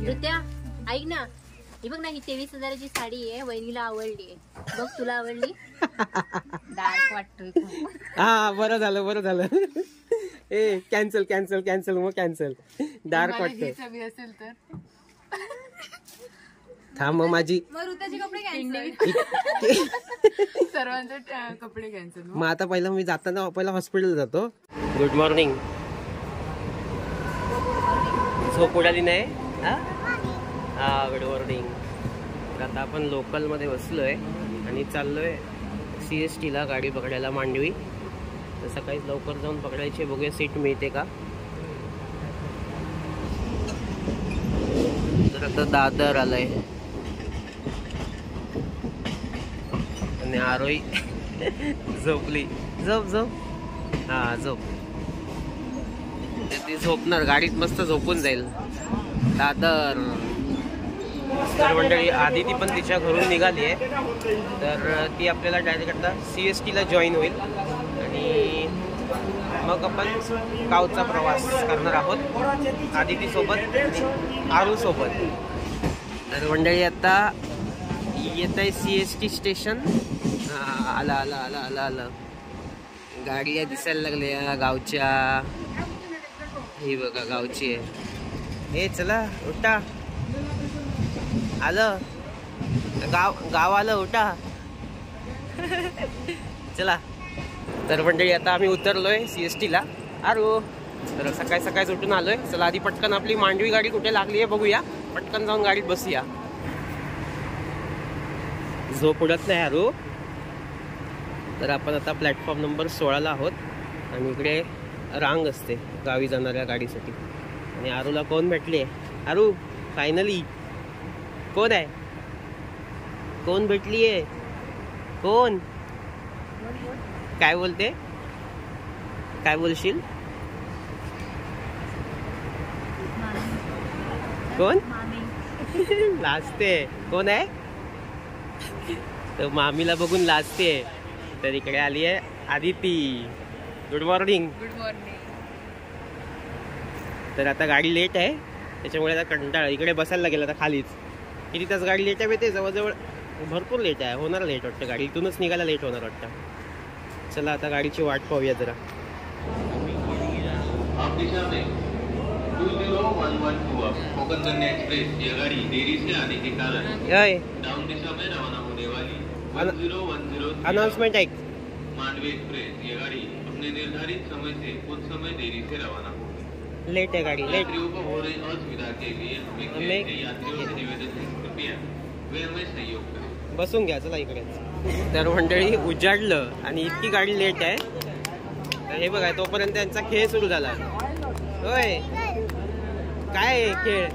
नृत्या ऐक ना, ही बघ ना, ही 23,000ची साडी आहे, वहिनीला आवडली. बघ तुला आवडली? डार्क वाटतोय खूप. हा बरं झालं. ए कॅन्सल मग कॅन्सल. डार्क वाटतोय असेल तर थांब मग माझी ऋताचे कपडे कॅन्सल. सर्वांचे कपडे कॅन्सल. मग आता पहिला मी जाताना पहिला हॉस्पिटल जातो. Good morning. झोप उडाली नाही? हा गुड मॉर्निंग. आता आपण लोकल मध्ये बसलोय आणि चाललोय CST ला गाडी पकडायला मांडवी. तर सकाळी लवकर जाऊन पकडायची. बघूया सीट मिळते का. तर आता दादर आलंय आणि आरोही झोपली. झोप. हा झोप. ती झोपणार, गाडीत मस्त झोपून जाईल. दादर. तर मंडळी आदिती पण तिच्या घरून निघाली आहे. तर ती आपल्याला डायरेक्ट आता CST ला जॉईन होईल आणि मग आपण गावचा प्रवास करणार आहोत आदिती सोबत, आरू सोबत. तर मंडळी आता येत आहे CST स्टेशन. आला. गाड्या दिसायला लागल्या गावच्या. ही बघा गावची आहे. हे चला उठा. आलं गाव आलं, उठा. चला. तर मंडळी आता आम्ही उतरलोय CST ला. आरू तर सकाळी उठून आलोय. चला आधी पटकन आपली मांडवी गाडी कुठे लागली आहे बघूया. पटकन जाऊन गाडीत बसूया. झोप उडत नाही आरू. तर आपण आता प्लॅटफॉर्म नंबर 16 ला आहोत आणि इकडे रांग असते गावी जाणाऱ्या गाडीसाठी. आणि आरूला कोण भेटले? आरू फायनली कोण आहे? कोण भेटली आहे? कोण? काय बोलते? काय बोलशील? कोण? लाजते. कोण आहे? तर मामीला बघून लाजते. तर इकडे आली आहे आदिती. Good morning. तर आता गाडी लेट आहे त्याच्यामुळे आता कंटाळा. इकडे बसायला लागेल आता खालीच. किती तास गाडी लेट आहे ते जवळजवळ भरपूर लेट आहे. होणार लेट वाटतं. गाडी इथूनच निघायला लेट होणार वाटतं. चला आता गाडीची वाट पाहूया जरा. 2011 कोकण कन्या एक्सप्रेस ये गाड़ी देरी से आने के कारण डाउन दिशा में रवाना होने वाली 1010 अनाउंसमेंट है। मांडवी एक्सप्रेस ये गाड़ी अपने निर्धारित समय से कुछ समय देरी से रवाना होगी। लेट है गाड़ी। लेट यात्रियों को हो रही असुविधा के लिए हमें यात्रियों से निवेदन है कृपया वे हमें सहयोग करें। बसून घ्या चला इकडे। तर मंडळी उजाडलं आणि इतकी गाडी लेट आहे तर हे बघा तोपर्यंत त्यांचा खेळ सुरू झाला। होय काय खेळ?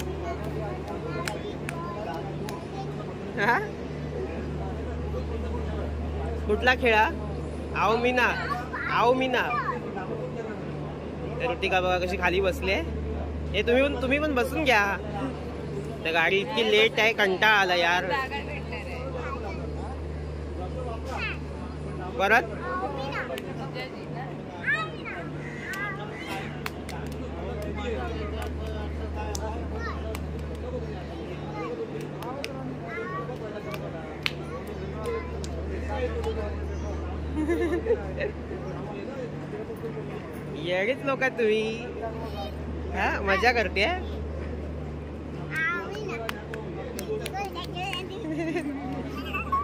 हा कुठला खेळा? आओ मीना आओ मीना। तर ऋतिका बघा कशी खाली बसले। हे तुम्ही पण बसून घ्या। तर गाडी इतकी लेट आहे कंटाळा आला यार। परत येडीच लोक तुम्ही। हा मजा करते।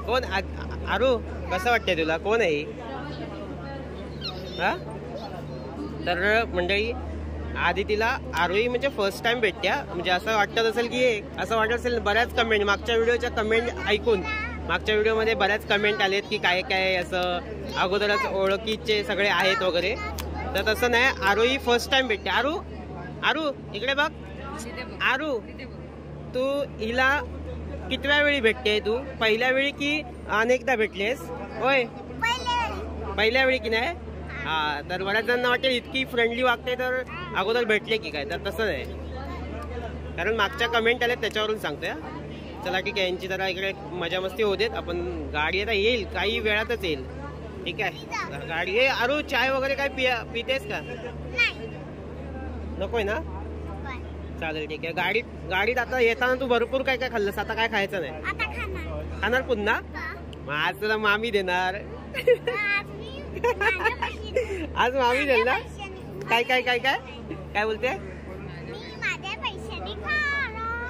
कोण आरू कसं वाटतंय तुला? कोण आहे? हा तर मंडळी आदितीला आरोही म्हणजे फर्स्ट टाइम भेटत्या। म्हणजे असं वाटत असेल की असं वाटत असेल बऱ्याच कमेंट मागच्या व्हिडिओच्या कमेंट ऐकून मागच्या व्हिडिओमध्ये बऱ्याच कमेंट आलेत की काय काय असं अगोदरच ओळखीचे सगळे आहेत वगैरे। तर तसं नाही आरोही फर्स्ट टाइम भेटते। आरू आरू इकडे बघ। आरू तू हिला कितव्या वेळी भेटते? तू पहिल्या वेळी की अनेकदा भेटलेस? होय पहिल्या वेळी की नाही? हा तर बऱ्याच जणांना वाटेल इतकी फ्रेंडली वागते तर अगोदर भेटले की काय। तर तसं नाही कारण मागच्या कमेंट आल्या त्याच्यावरून सांगतोय। चला ठीक आहे यांची जरा इकडे मजा मस्ती होऊ देत। आपण गाडी आता येईल काही वेळातच येईल ठीक आहे गाडी। आरू चाय वगैरे काय पितेस का? नकोय ना? चालेल ठीक आहे. गाडीत आता येताना तू भरपूर काय काय खाल्लंस, आता काय खायचं नाही? आता खाणार पुन्हा? मग आज तुला मामी देणार. आज मामी देईल ना? काय काय काय काय काय बोलते?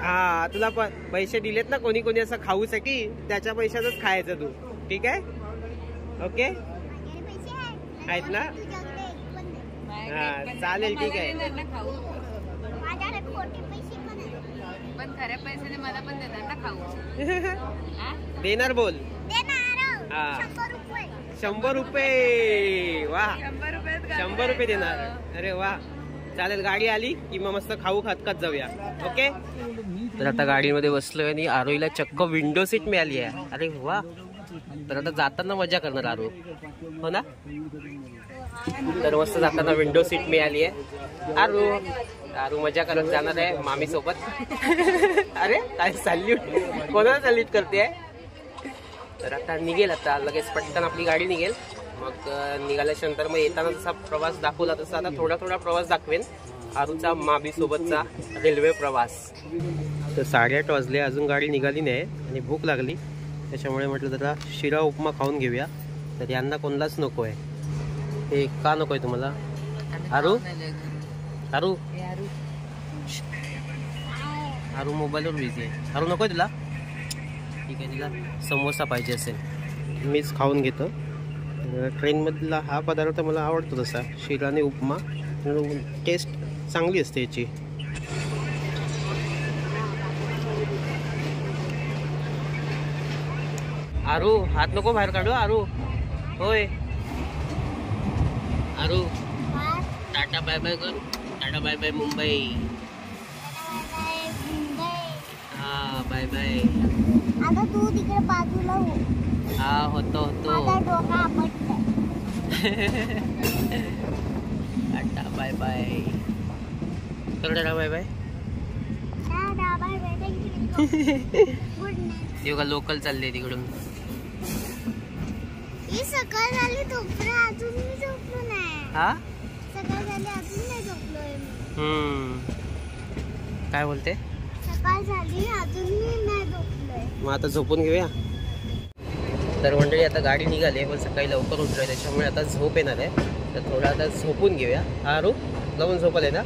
हा तुला पण पैसे दिलेत ना कोणी कोणी असं खाऊसाठी, त्याच्या पैशातच खायचं तू. ठीक आहे, ओके आहेत ना? हा चालेल ठीक आहे. पण खऱ्या पैशाने मला पण देणार ना खाऊ. देणार बोल. हा 100 रुपये. वा 100 रुपये देणार. अरे वा चालेल. गाडी आली की मग मस्त खाऊ खात खात जाऊया. ओके. तर आता गाडीमध्ये बसलोय आणि आरोहीला चक्क विंडो सीट मिळाली आहे. अरे वा. तर आता जाताना मजा करणार आरो, हो ना? तर मस्त जाताना विंडो सीट मिळाली आहे. आरू मजा करत जाणार आहे मामी सोबत. अरे काय सॅल्यूट, कोणाला सॅल्यूट करते? तर आता निघेल, आता लगेच पटकन आपली गाडी निघेल. मग निघाल्याच्या नंतर मग येताना जसा प्रवास दाखवला तसा आता थोडा प्रवास दाखवेन आरूचा मामी सोबतचा रेल्वे प्रवास. तर 8:30 वाजले, अजून गाडी निघाली नाही आणि भूक लागली, त्याच्यामुळे म्हटलं जरा शिरा उपमा खाऊन घेऊया. तर यांना कोणालाच नको आहे. हे का नको आहे तुम्हाला? आरू मोबाईलवर बिझी आहे. आरू नको आहे तुला? ठीक आहे, तिला समोसा पाहिजे असेल, मीच खाऊन घेतो. ट्रेनमधला हा पदार्थ मला आवडतो तसा, शिरा आणि उपमा. टेस्ट चांगली असते याची. आरू हात नको बाहेर काढू. आरू होय. आरू टाटा बाय बाय कर. Tata bye bye Mumbai. हा बाय बाय. आता तू तिकडे बाजूला हो. हा होतो टाटा बाय बाय कर. Tata bye bye. तेव्हा लोकल चालले तिकडून. सकाळ झाली अजून मी झोपलो नाही. हा सकाळ झाली अजून नाही झोपलोय. काय बोलते? सकाळ झाली अजून मी नाही झोपलोय. मग आता झोपून घेऊया. तर मंडळी आता गाडी निघाली, पण सकाळी लवकर उठलोय त्याच्यामुळे आता झोप येणार आहे. तर थोडा आता झोपून घेऊया. हा रू जाऊन झोपले ना?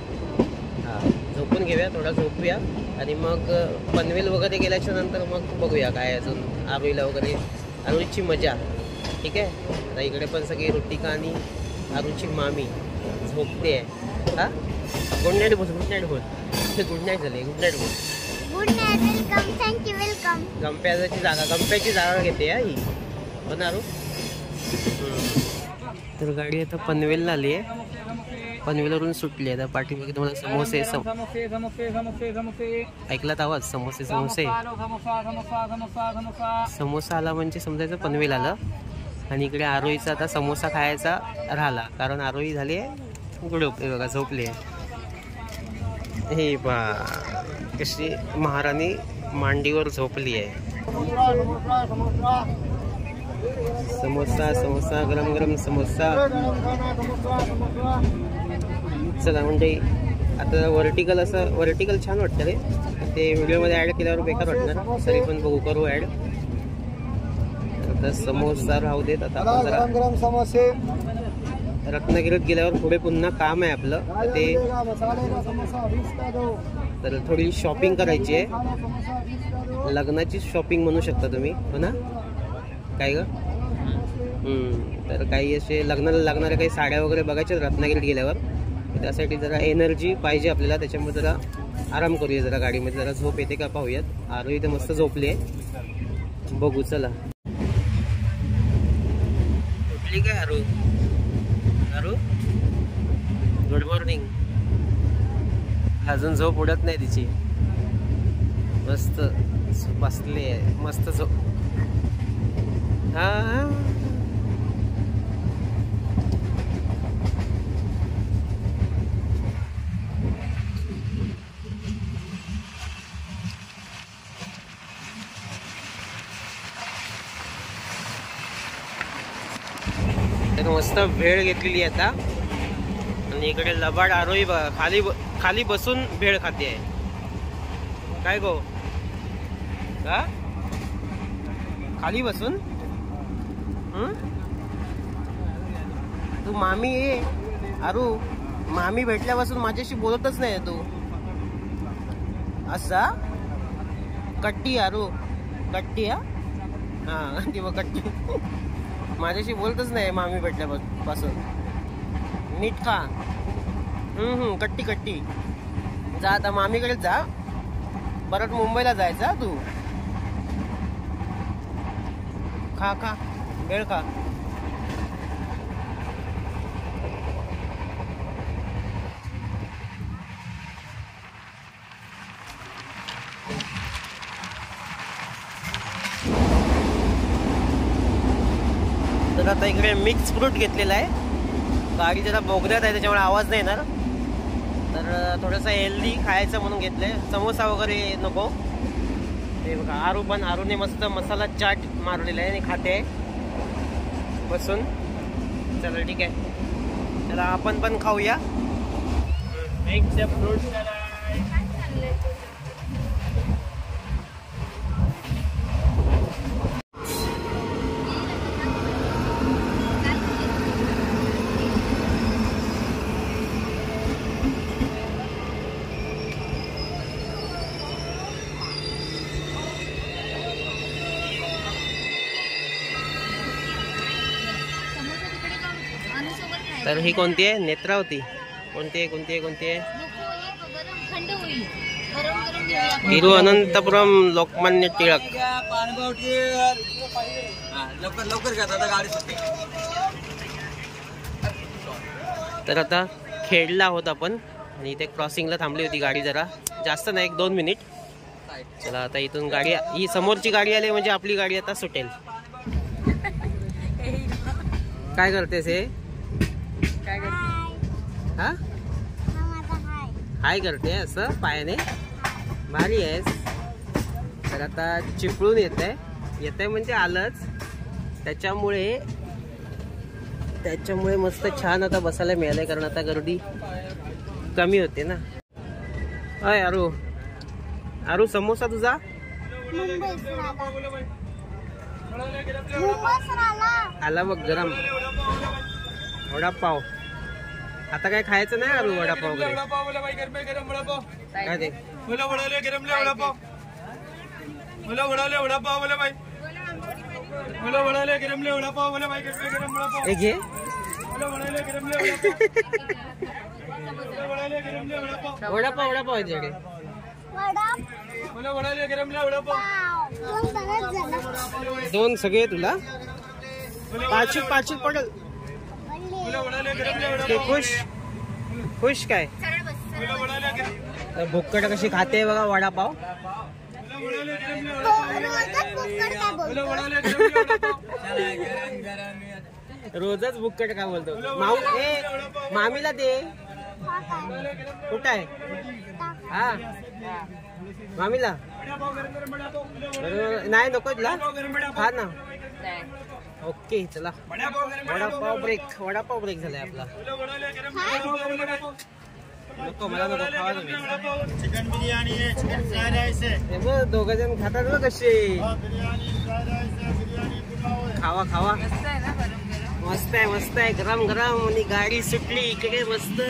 हा झोपून घेऊया, थोडा झोपूया आणि मग पनवेल वगैरे गेल्याच्या नंतर मग बघूया काय अजून आरोहीला वगैरे. आरोहीची मजा. ठीक आहे. आता इकडे पण सगळी ऋतिका आणि आरूची मामी झोपते आहे. हा गुड नाईट बोल. गुड नाईट बोल. गुड नाईट झाले. गुड नाईट बोल. Good night. Welcome. Thank you. Welcome. गंप्याची जागा घेते ही. हो ना आरू? तर गाडी आता पनवेलला आली आहे. पनवेलवरून सुटली आहे. आता पाठीमागे तुम्हाला समोसे ऐकलात आवाज? समोसे. समोसा आला म्हणजे समजायचं पनवेल आलं. आणि इकडे आरोहीचा आता समोसा खायचा राहिला, कारण आरोही झाली आहे गुडोपे बघा, झोपली आहे. हे बा कशी महाराणी मांडीवर झोपली आहे. समोसा गरम गरम समोसा. चला म्हणजे आता वर्टिकल छान वाटतं रे. ते व्हिडिओमध्ये ॲड केल्यावर बेकार वाटणार, तरी पण बघू करू ॲड. आता समोसा राहू देत. आता आपण जरा रत्नागिरीत गेल्यावर पुढे पुन्हा काम आहे आपलं ते. तर थोडी शॉपिंग करायची आहे, लग्नाची शॉपिंग म्हणू शकता तुम्ही, हो ना? काय ग? तर काही असे लग्नाला लागणाऱ्या काही साड्या वगैरे बघायच्या रत्नागिरीत गेल्यावर. त्यासाठी जरा एनर्जी पाहिजे आपल्याला, त्याच्यामुळे जरा आराम करूया जरा गाडीमध्ये. जरा झोप येते का पाहूयात. आरोही इथे मस्त झोपली आहे, बघू चला. उठली काय आरू? Good morning. अजून झोप उडत नाही तिची, मस्त बसली आहे, मस्त झोप. हा मस्त भेळ घेतलेली आता. आणि इकडे लबाड आरोही खाली बसून भेळ खाते आहे. काय गो हा खाली बसून तू मामी ये अरू मामी भेटल्यापासून माझ्याशी बोलतच नाही तू असा कट्टी अरू कट्टी हा ती बघ कट्टी माझ्याशी बोलतच नाही मामी भेटल्यापासून नीट खा कट्टी कट्टी जा आता मामीकडे जा परत मुंबईला जायचा तू खा खा वेळ खा तर आता इकडे मिक्स फ्रूट घेतलेला आहे गाडी जरा बोगद्यात आहे त्याच्यामुळे आवाज नाही येणार तर थोडंसं हेल्दी खायचं म्हणून घेतलंय समोसा वगैरे नको ते बघा आरूने मस्त मसाला चाट मारलेला आहे आणि खाते बसून चला ठीक आहे चला आपण पण खाऊया मिक्स फ्रूट तर ही कोणती आहे नेत्रावती कोणती आहे तिरुअनंतपुरम लोकमान्य टिळक तर आता खेडला आहोत आपण आणि इथे क्रॉसिंगला थांबली होती गाडी जरा जास्त नाही 1-2 मिनिट चला आता इथून गाडी ही समोरची गाडी आली म्हणजे आपली गाडी आता सुटेल काय करतेस हे हा हाय करते असं पायाने भारी आहेस तर आता चिपळून येत आहे म्हणजे आलंच त्याच्यामुळे मस्त छान आता बसायला मिळालंय कारण आता गर्दी कमी होते ना अय आरू समोसा तुझा आला बघ गरम वडापाव आता काय खायचं नाही आरू वडापाव वगैरे काय ते घे वडापाव आहे तिकडे दोन सगळे तुला पाचशे पडल खुश काय भुक्कट कशी खाते बघा वडापाव रोजच भुक्कट का बोलतो मामीला दे कुठं आहे हा मामीला नाही नको तुला खा ना ओके चला वडापाव ब्रेक झालाय आपला नको मला नको खावा तुम्ही चिकन बिर्याणी आहे चिकन फ्राईड राईस आहे बघ 2 जण खातात बघ कसे खावा मस्त आहे गरम आणि गाडी सुटली इकडे मस्त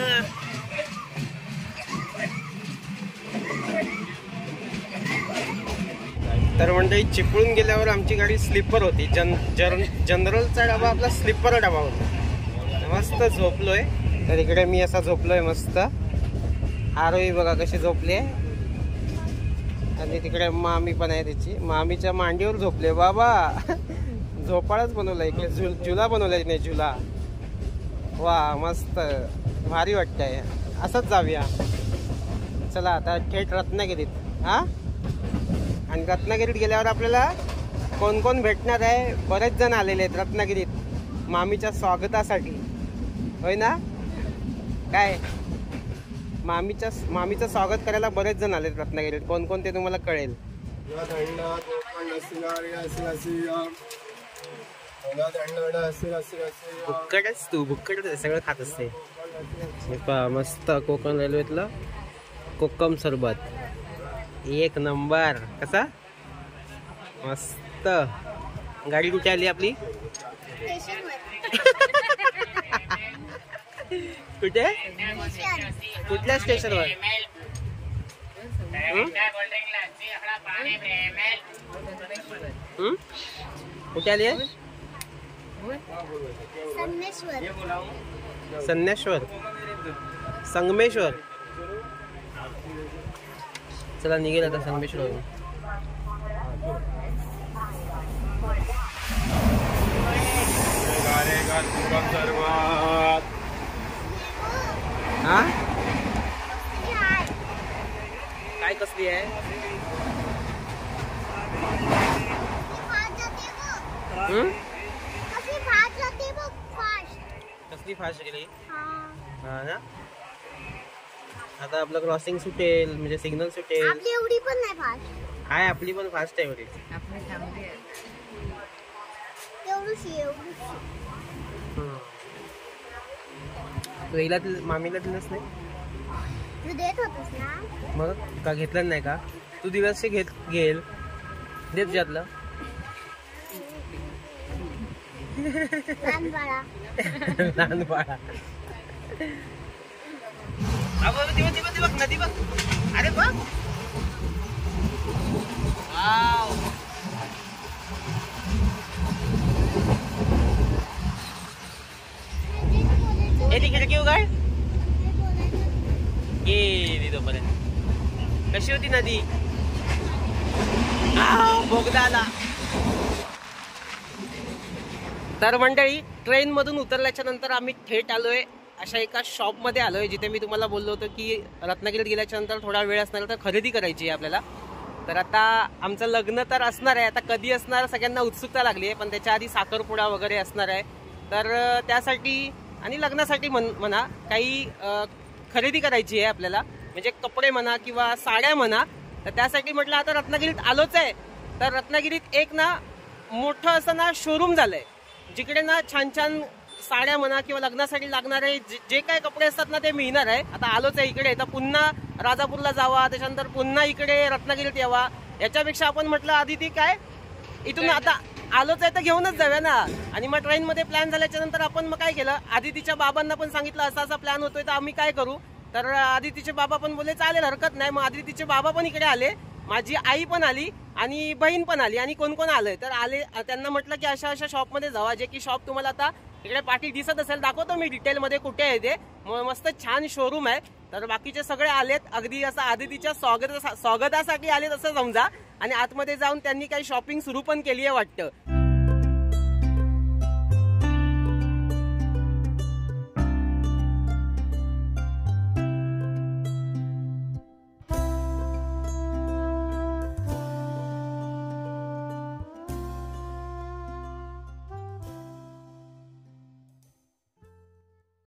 तर मंडळी चिपळून गेल्यावर आमची गाडी स्लीपर होती जनरलचा डबा आपला स्लीपर डबा होता मस्त झोपलोय तर इकडे मी असा झोपलोय मस्त आरोही बघा कशी झोपली आणि तिकडे मामी पण आहे त्याची मामीच्या मांडीवर झोपले बाबा झोपाळाच बनवला इकडे झुला बनवलाय नाही झुला वा मस्त भारी वाटतंय असंच जाऊया चला आता थेट रत्नागिरीत हा आणि रत्नागिरीत गेल्यावर आपल्याला कोण भेटणार आहे बरेच जण आलेले आहेत रत्नागिरीत मामीच्या स्वागतासाठी होय ना काय मामीचं स्वागत करायला बरेच जण आलेत रत्नागिरीत कोण ते तुम्हाला कळेल भुक्कडच सगळं खात असते मस्त कोकण रेल्वेतलं कोकम सरबत एक नंबर. कसा मस्त. गाडी कुठे आली आपली? कुठे? कुठल्या स्टेशनवर? कुठे आली आहे? संगमेश्वर. संगमेश्वर. चला निघेल आता संगमेश्वर. हा काय कसली आहे? कसली फास्ट गेली? हा ना. आता आपलं क्रॉसिंग सुटेल म्हणजे सिग्नल सुटेल. आपली एवढी पण नाही फास्ट. हाय आपली पण फास्ट आहे एवढी. तू हिला मामीला दिलंच नाही? तू देत होतस ना. मग का घेतलं नाही का? तू दिवस घेल दे तुझ्यातलं. लहान बाळा. लहान बाळा. बघ नदी बघ. अरे बघ. ती खिडकी उघड. गेली तोपर्यंत. कशी होती नदी? बोगदा आला. तर मंडळी ट्रेन मधून उतरल्याच्या नंतर आम्ही थेट आलोय अशा एका शॉप मध्ये आलोय जिथे मी तुम्हाला बोललो होतो की रत्नागिरीत गेल्याच्या नंतर थोडा वेळ असणार तर खरेदी करायची आहे आपल्याला. तर आता आमचं लग्न तर असणार आहे. आता कधी असणार सगळ्यांना उत्सुकता लागली आहे पण त्याच्या आधी साखरपुडा वगैरे असणार आहे. तर त्यासाठी आणि लग्नासाठी म्हणा काही खरेदी करायची आहे आपल्याला म्हणजे कपडे म्हणा किंवा साड्या म्हणा. तर त्यासाठी म्हटलं आता रत्नागिरीत आलोच आहे. तर रत्नागिरीत एक ना मोठं असं ना शोरूम झालंय जिकडे ना छान छान साड्या म्हणा किंवा लग्नासाठी लागणारे जे काय कपडे असतात ना ते मिळणार आहे. आता आलोच आहे इकडे. तर पुन्हा राजापूरला जावा त्याच्यानंतर पुन्हा इकडे रत्नागिरीत यावा याच्यापेक्षा आपण म्हटलं आधी ती काय इथून आता आलोच आहे तर घेऊनच जाऊया ना. आणि मग ट्रेन मध्ये प्लॅन झाल्याच्या नंतर आपण मग काय केलं आदितीच्या बाबांना पण सांगितलं असा असा प्लॅन होतोय तर आम्ही काय करू. तर आदितीचे बाबा पण बोलले चालेल हरकत नाही. मग आदितीचे बाबा पण इकडे आले. माझी आई पण आली आणि बहीण पण आली आणि कोण कोण आलंय तर आले. त्यांना म्हटलं की अशा अशा शॉप मध्ये जावा जे की शॉप तुम्हाला आता इकडे पाठी दिसत असेल दाखवतो मी डिटेल मध्ये कुठे आहे ते. मस्त छान शोरूम आहे. तर बाकीचे सगळे आलेत अगदी असं आदितीच्या स्वागतासाठी आलेत असं समजा. आणि आतमध्ये जाऊन त्यांनी काही शॉपिंग सुरू पण केली आहे वाटतं.